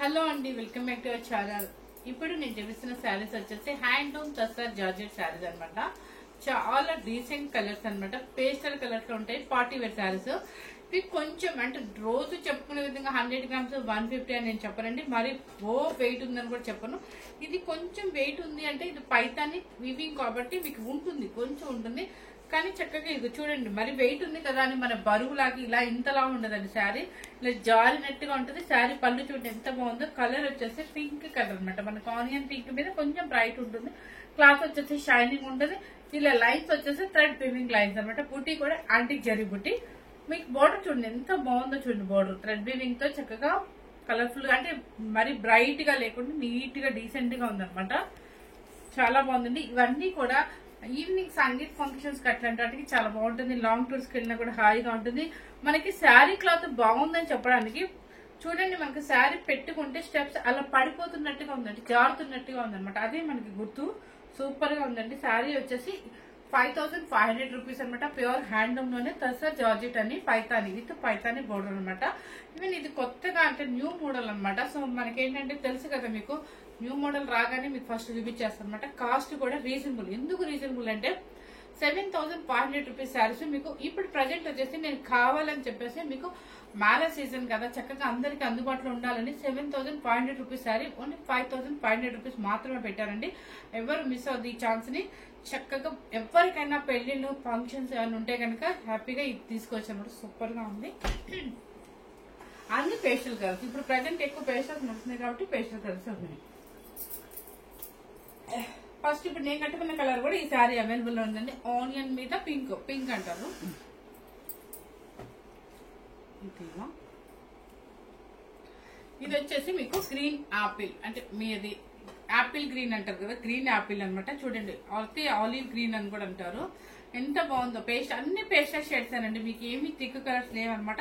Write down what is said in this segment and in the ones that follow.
Hello అండి, welcome back to our channel. ఇప్పుడు నేను చూపిస్తున్న శారీస్ వచ్చేసి హ్యాండ్లూమ్ టస్సర్ జార్జెట్ శారీస్ అనమాట. చాలా డీసెంట్ కలర్స్ అనమాట. పేస్టల్ కలర్స్ లో ఉంటాయి. Party wear saris. ఇవి కొంచెం అంటే రోజు చెప్పుకునే విధంగా 100 గ్రామ్స్ 150 అని నేను చెప్పనండి. మరి వెయిట్ ఉందని కూడా చెప్పను. ఇది కొంచెం వెయిట్ ఉంది అంటే ఇది పైతాని వివింగ్ కాబట్టి మీకు ఉంటుంది, కొంచెం ఉంటుంది. కానీ చక్కగా ఇది చూడండి, మరి వెయిట్ ఉంది కదా అని మన బరువులాగా ఇలా ఇంతలా ఉండదండి. శారీ ఇలా జారినట్టుగా ఉంటుంది. శారీ పళ్ళు చూడండి ఎంత బాగుందో. కలర్ వచ్చేసి పింక్ కలర్ అనమాట. మనకు ఆనియన్ పింక్ మీద కొంచెం బ్రైట్ ఉంటుంది. క్లాత్ వచ్చేసి షైనింగ్ ఉంటుంది. ఇలా లైన్స్ వచ్చేసి థ్రెడ్ వీవింగ్ లైన్స్ అనమాట. బుట్టి కూడా యాంటిక్ జరీ బుట్టి. మీకు బోర్డర్ చూడండి ఎంత బాగుందో చూడండి. బోర్డర్ థ్రెడ్ వీవింగ్ తో చక్కగా కలర్ఫుల్ గా అంటే మరి బ్రైట్ గా లేకుండా నీట్ గా డీసెంట్ గా ఉందన్నమాట. చాలా బాగుందండి. ఇవన్నీ కూడా ఈవినింగ్ సంగీత్ ఫంక్షన్స్ కి అట్లాంటి చాలా బాగుంటుంది. లాంగ్ టూర్స్ కి వెళ్ళినా కూడా హాయిగా ఉంటుంది. మనకి శారీ క్లాత్ బాగుందని చెప్పడానికి చూడండి, మనకి శారీ పెట్టుకుంటే స్టెప్స్ అలా పడిపోతున్నట్టుగా ఉందండి, జారుతున్నట్టుగా ఉందన్నమాట. అదే మనకి గుర్తు. సూపర్ గా ఉందండి. శారీ వచ్చేసి 5500 రూపీస్ అనమాట. ప్యూర్ హ్యాండ్లూమ్ లోనే టస్సర్ జార్జెట్ అని పైతాని విత్ పైతాని బోర్డర్ అనమాట. ఈవెన్ ఇది కొత్తగా అంటే న్యూ మోడల్ అనమాట. సో మనకేంటంటే తెలుసు కదా మీకు, న్యూ మోడల్ రాగానే మీకు ఫస్ట్ చూపించేస్తాను అనమాట. కాస్ట్ కూడా రీజనబుల్. ఎందుకు రీజనబుల్ అంటే 7500 రూపీస్ శారీస్ మీకు ఇప్పుడు ప్రజెంట్ వచ్చేసి నేను కావాలని చెప్పేసి మీకు మ్యారేజ్ సీజన్ కదా, చక్కగా అందరికి అందుబాటులో ఉండాలని 7500 రూపీస్ శారీ ఓన్లీ 5500 రూపీస్ మాత్రమే పెట్టారండి. ఎవరు మిస్ అవుతుంది ఈ ఛాన్స్ ని. చక్కగా ఎవరికైనా పెళ్లిళ్ళు ఫంక్షన్స్ ఏమైనా ఉంటే కనుక హ్యాపీగా ఇది తీసుకోవచ్చు అనమాట. సూపర్ గా ఉంది. అన్ని పేస్టల్ కలర్స్. ఇప్పుడు ప్రజెంట్ ఎక్కువ పేస్టల్స్ నడుస్తున్నాయి కాబట్టి పేస్టల్ కలర్స్ ఉన్నాయి. ఫస్ట్ ఇప్పుడు నేను కట్టుకున్న కలర్ కూడా ఈ శారీ అవైలబుల్ లో ఉందండి. ఆనియన్ మీద పింక్, పింక్ అంటారు. ఇది వచ్చేసి మీకు గ్రీన్ ఆపిల్ అంటే మీది యాపిల్ గ్రీన్ అంటారు కదా, గ్రీన్ యాపిల్ అనమాట. చూడండి, ఆలివ్ గ్రీన్ అని కూడా అంటారు. ఎంత బాగుందో. పేస్ట్ అన్ని పేస్టల్ షేడ్స్ అనండి. మీకు ఏమి థిక్ కలర్స్ లేవన్నమాట.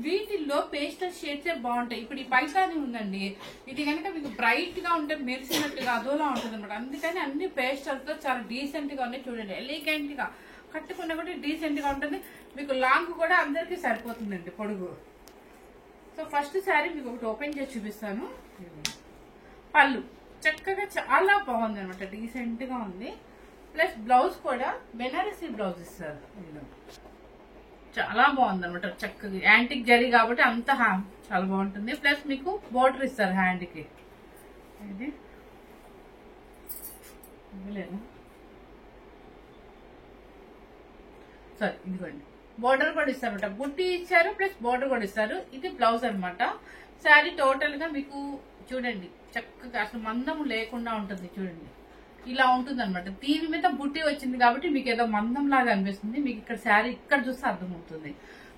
వీటిల్లో పేస్టల్ షేడ్స్ బాగుంటాయి. ఇప్పుడు ఈ పైతాని ఉందండి, ఇది కనుక మీకు బ్రైట్ గా ఉంటే మెరిసినట్టుగా అదోలా ఉంటుంది అనమాట. అందుకని అన్ని పేస్టల్స్ తో చాలా డీసెంట్ గా ఉన్నాయి. చూడండి, ఎలిగెంట్ గా కట్టుకున్నా కూడా డీసెంట్ గా ఉంటుంది. మీకు లాంగ్ కూడా అందరికి సరిపోతుందండి, పొడుగు. సో ఫస్ట్ శారీ మీకు ఒకటి ఓపెన్ చేసి చూపిస్తాను. పళ్ళు చక్కగా చాలా బాగుంది అనమాట. డీసెంట్ గా ఉంది. ప్లస్ బ్లౌజ్ కూడా బెనారసీ బ్లౌజ్ ఇస్తారు. చాలా బాగుంది అనమాట. చక్కగా యాంటిక్ జరీ కాబట్టి అంత చాలా బాగుంటుంది. ప్లస్ మీకు బోర్డర్ ఇస్తారు హ్యాండ్ కి. ఇది సారీ, ఇదిగోండి బోర్డర్ కూడా ఇస్తారు అనమాట. బుట్టి ఇచ్చారు ప్లస్ బోర్డర్ కూడా ఇస్తారు. ఇది బ్లౌజ్ అనమాట. శారీ టోటల్ గా మీకు చూడండి చక్కగా అసలు మందము లేకుండా ఉంటుంది. చూడండి ఇలా ఉంటుంది అనమాట. దీని మీద బుట్టి వచ్చింది కాబట్టి మీకు ఏదో మందం లాగా అనిపిస్తుంది. మీకు ఇక్కడ శారీ ఇక్కడ చూస్తే అర్థమవుతుంది.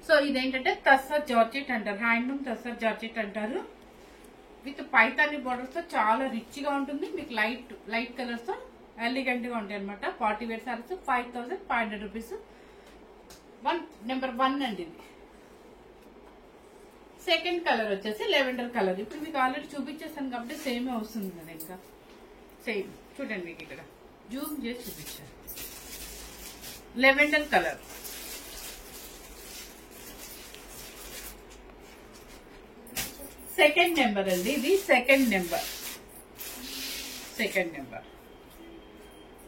సో ఇదేంటంటే టస్సర్ జార్జెట్ అంటారు. హ్యాండ్లూమ్ టస్సర్ జార్జెట్ అంటారు. విత్ పైతాని బోర్డర్స్ తో చాలా రిచ్ గా ఉంటుంది. మీకు లైట్ కలర్స్ తో ఎలిగెంట్ గా ఉంటాయి అనమాట. Party wear saris 5500 rupees. Number 1 అండి. ఇది సెకండ్ కలర్ వచ్చేసి లెవెండర్ కలర్. ఇప్పుడు మీకు ఆల్రెడీ చూపించేస్తాను కాబట్టి సేమ్ వస్తుంది కదా. ఇంకా సేమ్ చూడండి, మీకు ఇక్కడ జూమ్ చేసి చూపించాను. లెవెండర్ కలర్ సెకండ్ నెంబర్ అండి. ఇది సెకండ్ నెంబర్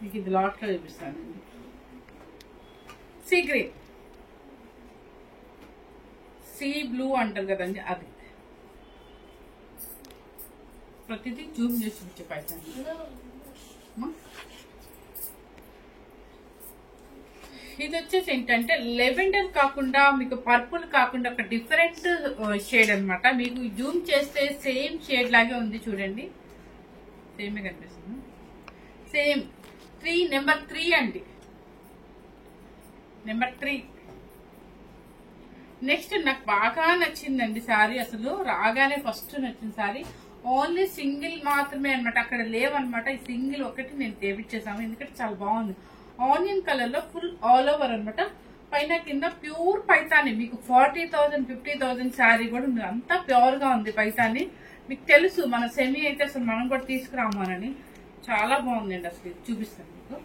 మీకు ఇది లాట్ లో చూపిస్తానండి. సీ గ్రీన్, సీ బ్లూ అంటారు కదండి, అది ప్రతిదీ జూమ్ చేసి చూపించే పైసా. ఇది వచ్చేసి ఏంటంటే లెవెండర్ కాకుండా మీకు పర్పుల్ కాకుండా ఒక డిఫరెంట్ షేడ్ అనమాట. మీకు జూమ్ చేస్తే సేమ్ షేడ్ లాగే ఉంది. చూడండి, సేమే కనిపిస్తుంది. సేమ్ నెంబర్ 3 అండి. నెంబర్ 3 నెక్స్ట్ నాకు బాగా నచ్చిందండి శారీ. అసలు రాగానే ఫస్ట్ నచ్చిన శారీ ఓన్లీ సింగిల్ మాత్రమే అనమాట. అక్కడ లేవన్నమాట. ఈ సింగిల్ ఒకటి నేను తెప్పించేసాను ఎందుకంటే చాలా బాగుంది. ఆనియన్ కలర్ లో ఫుల్ ఆల్ ఓవర్ అనమాట. పైన కింద ప్యూర్ పైతాని. మీకు 40,000 50,000 శారీ కూడా ఉంది. అంతా ప్యూర్ గా ఉంది పైతాని. మీకు తెలుసు మన సెమీ అయితే అసలు మనం కూడా తీసుకురామని. చాలా బాగుందండి. అసలు చూపిస్తాను మీకు.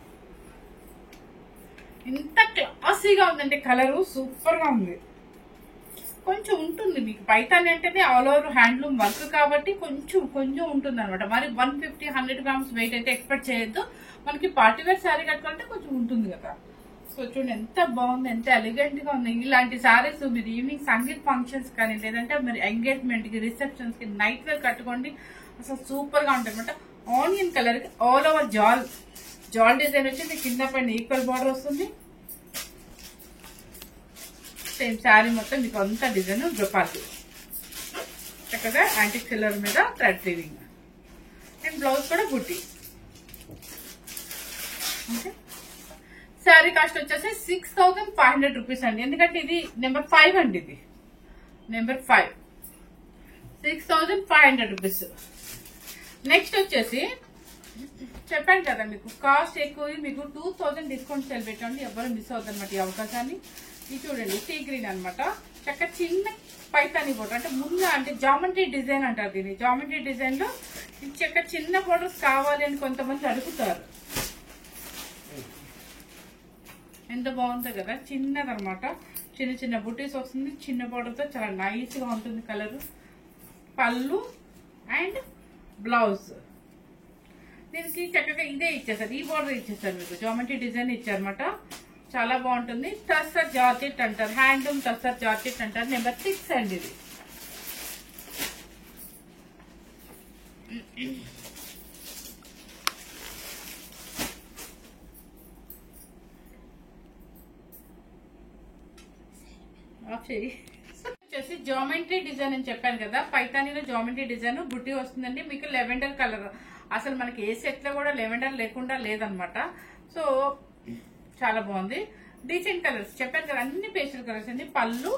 ఇంత క్లాసీగా ఉందండి. కలరు సూపర్ గా ఉంది. కొంచెం ఉంటుంది మీకు. పైతాని అంటేనే ఆల్ ఓవర్ హ్యాండ్లూమ్ వర్క్ కాబట్టి కొంచెం కొంచెం ఉంటుంది అనమాట. మరి 150-100 గ్రామ్స్ వెయిట్ అయితే ఎక్స్పెక్ట్ చేయొద్దు. మనకి పార్టీ వేర్ శారీ కట్టుకుంటే కొంచెం ఉంటుంది కదా. సో చూడండి ఎంత బాగుంది, ఎంత ఎలిగెంట్ గా ఉంది. ఇలాంటి సారీస్ మీరు ఈవినింగ్ సంగీత్ ఫంక్షన్స్ కానీ లేదంటే మీరు ఎంగేజ్మెంట్ కి, రిసెప్షన్స్ కి నైట్ వేర్ కట్టుకోండి, అసలు సూపర్ గా ఉంటుంది అనమాట. ఆనియన్ కలర్ కి ఆల్ ఓవర్ జాల్ డిజైన్ వచ్చి కింద పైన ఈక్వల్ బార్డర్ వస్తుంది. సేమ్ శారీ మొత్తం మీకు అంతా డిజైన్ జొపాలి చక్కగా యాంటిక్ సిల్వర్ మీద థ్రెడ్ వీవింగ్ అండ్ బ్లౌజ్ కూడా బుట్టి. ఓకే, శారీ కాస్ట్ వచ్చేసి 6500 రూపీస్ అండి. ఎందుకంటే ఇది నెంబర్ 5 అండి, ఇది నెంబర్ 5, 6500 రూపీస్. నెక్స్ట్ వచ్చేసి చెప్పాను కదా మీకు కాస్ట్ ఎక్కువ, మీకు 2000 డిస్కౌంట్ సేల్ పెట్టండి, ఎవరు మిస్ అవుతారు అనమాట ఈ అవకాశాన్ని. ఇది చూడండి సీ గ్రీన్ అనమాట, చక్క చిన్న పైతాని బోర్డర్, అంటే ముందు అంటే జామెట్రీ డిజైన్ అంటారు దీన్ని. జామెట్రీ డిజైన్ లో చక్క చిన్న బోర్డర్స్ కావాలి అని కొంతమంది అడుగుతారు. ఎంత బాగుంది కదా, చిన్నదనమాట, చిన్న చిన్న బుటీస్ వస్తుంది, చిన్న బోర్డర్ తో చాలా నైస్ గా ఉంటుంది కలర్. పళ్ళు అండ్ బ్లౌజ్ దీనికి చక్కగా ఇదే ఇచ్చేసారు, ఈ బోర్డర్ ఇచ్చేసారు మీకు, జామెట్రీ డిజైన్ ఇచ్చారనమాట. చాలా బాగుంటుంది. టస్సర్ జార్జెట్ అంటారు, హ్యాండ్లూమ్ టస్సర్ జార్జెట్ అంటారు. నెంబర్ 6 అండి ఇది. వచ్చేసి జామెట్రీ డిజైన్ అని చెప్పాను కదా, పైతానీలో జామెట్రీ డిజైన్ బుట్టి వస్తుందండి మీకు. లెవెండర్ కలర్, అసలు మనకి ఏ సెట్ లో కూడా లెవెండర్ లేకుండా లేదనమాట. సో చాలా బాగుంది. డీసెంట్ కలర్స్ చెప్పాను కదా, అన్ని పేస్టల్ కలర్స్ అండి. పళ్ళు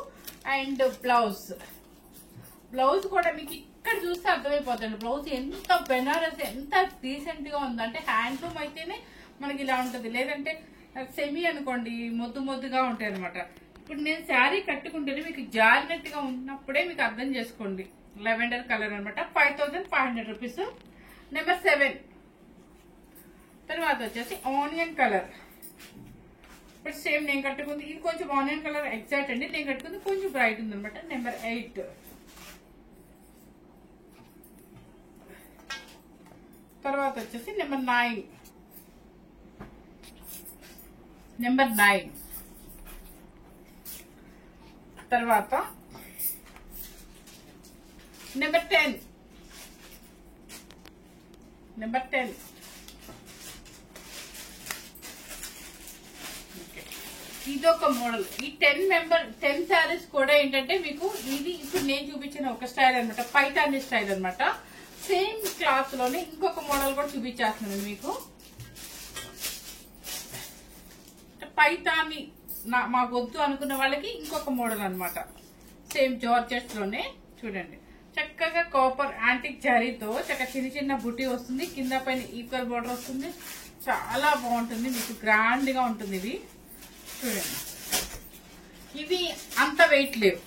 అండ్ బ్లౌజ్ కూడా మీకు ఇక్కడ చూస్తే అర్థమైపోతుంది. బ్లౌజ్ ఎంత బెనారస్, ఎంత డీసెంట్ గా ఉందంటే హ్యాండ్లూమ్ అయితేనే మనకి ఇలా ఉంటుంది, లేదంటే సెమీ అనుకోండి మొద్దుగా ఉంటాయి అనమాట. ఇప్పుడు నేను శారీ కట్టుకుంటేనే మీకు జారినట్టుగా ఉన్నప్పుడే మీకు అర్థం చేసుకోండి. లెవెండర్ కలర్ అనమాట, 5500 రూపీస్. నెంబర్ 7 తర్వాత వచ్చేసి ఆనియన్ కలర్. బట్ సేమ్ నేను కట్టుకుంది ఇది కొంచెం ఆనియన్ కలర్ ఎగ్జాక్ట్ అండి, నేను కట్టుకుంది కొంచెం బ్రైట్ ఉంది అనమాట. నెంబర్ 8 తర్వాత వచ్చేసి నెంబర్ 9 తర్వాత నెంబర్ 10 ఇదొక మోడల్. ఈ 10 శారీస్ కూడా ఏంటంటే మీకు ఇది ఇప్పుడు నేను చూపించిన ఒక స్టైల్ అనమాట, పైతాని స్టైల్ అనమాట. సేమ్ క్లాత్ లోనే ఇంకొక మోడల్ కూడా చూపించేస్తున్నాను మీకు. పైతాని మాకు వద్దు అనుకున్న వాళ్ళకి ఇంకొక మోడల్ అనమాట, సేమ్ జార్జెట్స్ లోనే. చూడండి చక్కగా కాపర్ యాంటిక్ జరీతో చక్కగా చిన్న చిన్న బుట్టి వస్తుంది, కింద పైన ఈక్వల్ బోర్డర్ వస్తుంది. చాలా బాగుంటుంది మీకు, గ్రాండ్ గా ఉంటుంది ఇది. చూడండి ఇవి అంత వెయిట్ లేవు,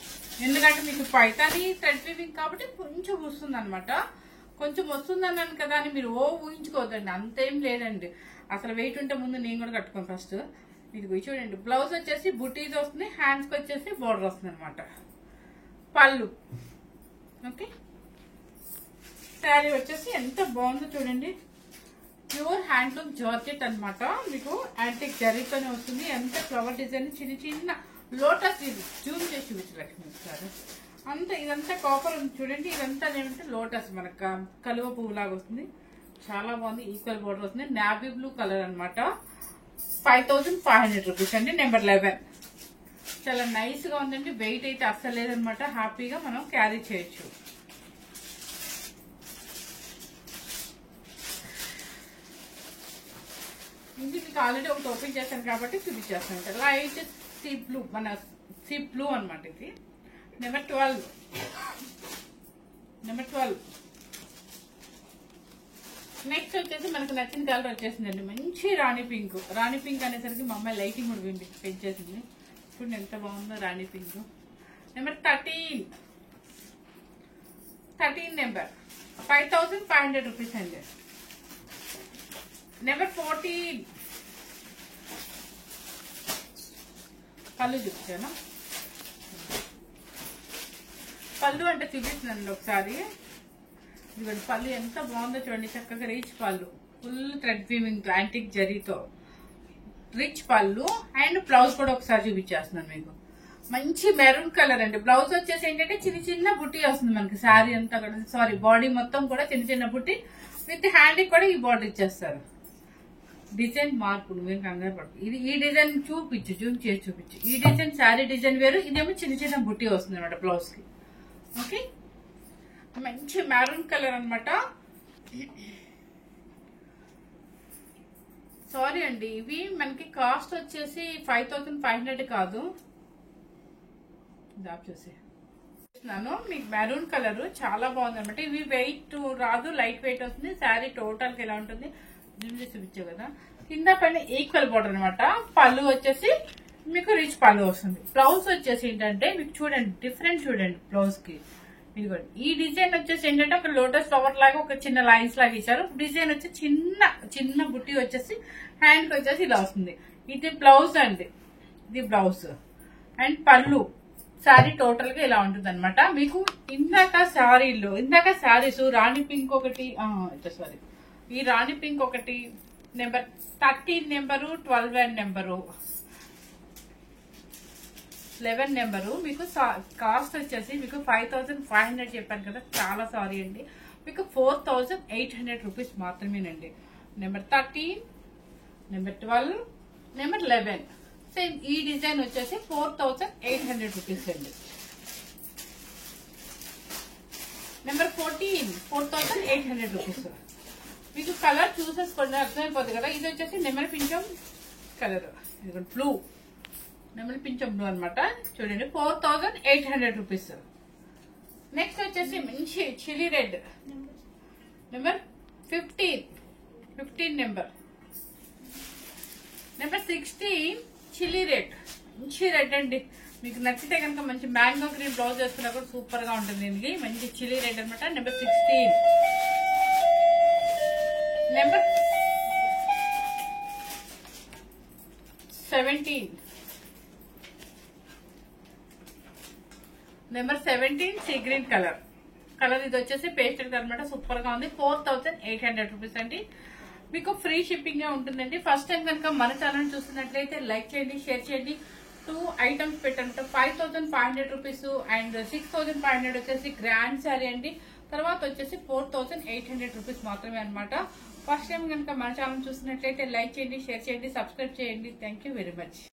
ఎందుకంటే మీకు పైతాని థ్రెడ్ వీవింగ్ కాబట్టి కొంచెం వస్తుంది అనమాట. కొంచెం వస్తుంది అన్నాను కదా అని మీరు ఊహించుకోవద్దండి, అంతేం లేదండి. అసలు వెయిట్ ఉంటే ముందు నేను కూడా కట్టుకోను ఫస్ట్. ఇది చూడండి బ్లౌజ్ వచ్చేసి బుటీస్ వస్తుంది, హ్యాండ్స్ కి వచ్చేసి బోర్డర్ వస్తుంది అనమాట. పళ్ళు ఓకే, శారీ వచ్చేసి ఎంత బాగుందో చూడండి, ప్యూర్ హ్యాండ్లూమ్ జార్జెట్ అనమాట. మీకు యాంటిక్ జరీతోనే వస్తుంది. ఎంత ఫ్లవర్ డిజైన్, చిన్న చిన్న లోటస్, ఇది జూమ్ చేసి చూపించలక్ష్మి సార్. అంతా ఇదంతా కాపర్ ఉంది చూడండి, ఇదంతా ఏమంటే లోటస్ మనకు కలువ పువ్వు లాగా వస్తుంది. చాలా బాగుంది, ఈక్వల్ బోర్డర్ వస్తుంది. నావీ బ్లూ కలర్ అనమాట. 5500 రూపీస్ అండి. నెంబర్ 11 చాలా నైస్ గా ఉందండి, వెయిట్ అయితే అస్సలు లేదనమాట, హ్యాపీగా మనం క్యారీ చేయొచ్చు. ఇది మీకు ఆల్రెడీ ఒకటి ఓపెన్ చేశాను కాబట్టి చూపించేస్తాను. లైట్ సీ బ్లూ, మన సీ బ్లూ అనమాట ఇది. నెంబర్ 12 నెక్స్ట్ వచ్చేసి మనకు నచ్చిన కలర్ వచ్చేసిందండి, మంచి రాణి పింక్. రాణి పింక్ అనేసరికి మా అమ్మాయి లైటింగ్ కూడా పెంచేసింది. చూడండి ఎంత బాగుందో రాణి పింక్. నెంబర్ 13 నెంబర్ 5500 రూపీస్ అండి. నెంబర్ 14 పళ్ళు చూపించాను. పళ్ళు అంటే చూపిస్తున్నాను ఒకసారి. ఇదిగోండి పళ్ళు ఎంత బాగుందో చూడండి, చక్కగా రిచ్ పళ్ళు, ఫుల్ థ్రెడ్ వీవింగ్ యాంటిక్ జరీతో రిచ్ పళ్ళు. అండ్ బ్లౌజ్ కూడా ఒకసారి చూపించేస్తున్నాను మీకు. మంచి మెరూన్ కలర్ అండి. బ్లౌజ్ వచ్చేసి ఏంటంటే చిన్న చిన్న బుట్టి వస్తుంది మనకి. శారీ అంతా కూడా సారీ బాడీ మొత్తం కూడా చిన్న చిన్న బుట్టి విత్ హ్యాండ్కి కూడా ఈ బార్డర్ ఇచ్చేస్తారు. డిజైన్ మార్పు నువ్వేం కంగారు పడుతుంది. ఇది ఈ డిజైన్ జూమ్ చేసి చూపించు. ఈ డిజైన్ శారీ డిజైన్ వేరు, ఇదేమో చిన్న చిన్న బుట్టి వస్తుంది అనమాట బ్లౌజ్ కి. ఓకే, మంచి మెరూన్ కలర్ అనమాట. సారీ అండి, ఇవి మనకి కాస్ట్ వచ్చేసి 5500 కాదు. చూసి మీకు మెరూన్ కలర్ చాలా బాగుంది అనమాట. ఇవి వెయిట్ రాదు, లైట్ వెయిట్ వస్తుంది. శారీ టోటల్ కి ఎలా ఉంటుంది చూపించావు కదా. కింద పైన ఈక్వల్ బోర్డర్ అనమాట. పళ్ళు వచ్చేసి మీకు రిచ్ పళ్ళు వస్తుంది. బ్లౌజ్ వచ్చేసి ఏంటంటే మీకు చూడండి డిఫరెంట్ చూడండి బ్లౌజ్ కి. ఇదిగోండి ఈ డిజైన్ వచ్చేసి ఏంటంటే ఒక లోటస్ ఫ్లవర్ లాగా ఒక చిన్న లైన్స్ లాగా ఇచ్చారు. డిజైన్ వచ్చి చిన్న చిన్న బుట్టి వచ్చేసి హ్యాండ్ కి వచ్చేసి ఇలా వస్తుంది. ఇది బ్లౌజ్ అండి, ఇది బ్లౌజ్. అండ్ పళ్ళు శారీ టోటల్ గా ఇలా ఉంటుంది అనమాట. మీకు ఇందాక శారీస్ రాణి పింక్ ఒకటి, సారీ ఈ రాణి పింక్ ఒకటి, number 13 number, 12 and number 11 number మీకు కాస్ట్ వచ్చేసి మీకు 5500 చెప్పాను కదా. చాలా సారీ అండి, మీకు 4800 రూపీస్ మాత్రమేనండి. నెంబర్ 13, నెంబర్ 12, నెంబర్ 11 సేమ్ ఈ డిజైన్ వచ్చేసి 4800 రూపీస్ అండి. Number 14 4800 rupees. మీకు కలర్ చూసేసుకోండి, అర్థమైపోతుంది కదా. ఇది వచ్చేసి నెమలి పింఛం కలర్, ఇది బ్లూ, నెమలి పింఛం బ్లూ అనమాట. చూడండి 4800 రూపీస్. నెక్స్ట్ వచ్చేసి మంచి chilli red, number 15 number. Number 16 chilli red, మంచి రెడ్ అండి. మీకు నచ్చితే కనుక మంచి మ్యాంగో గ్రీన్ బ్లౌజ్ వేసుకున్నా కూడా సూపర్ గా ఉంటుంది. దీనికి మంచి చిల్లీ రెడ్ అనమాట. Number 16. Number 17, number 17 sea green colour. ఇది వచ్చేసి పేస్టల్ కలర్ అనమాట. సూపర్ గా ఉంది. 4800 రూపీస్ అండి. మీకు ఫ్రీ షిప్పింగ్ ఉంటుందండి. ఫస్ట్ టైం కనుక మన ఛానల్ చూస్తున్నట్లయితే లైక్ చేయండి, షేర్ చేయండి. 2 ఐటమ్స్ పెట్టండి. 5500 రూపీస్ అండ్ 6500 వచ్చేసి గ్రాండ్ శారీ అండి. తర్వాత వచ్చేసి 4800 రూపీస్ మాత్రమే అనమాట. ఫస్ట్ టైం కనుక మన ఛానల్ చూస్తున్నట్లయితే లైక్ చేయండి, షేర్ చేయండి, సబ్స్క్రైబ్ చేయండి. Thank you very much.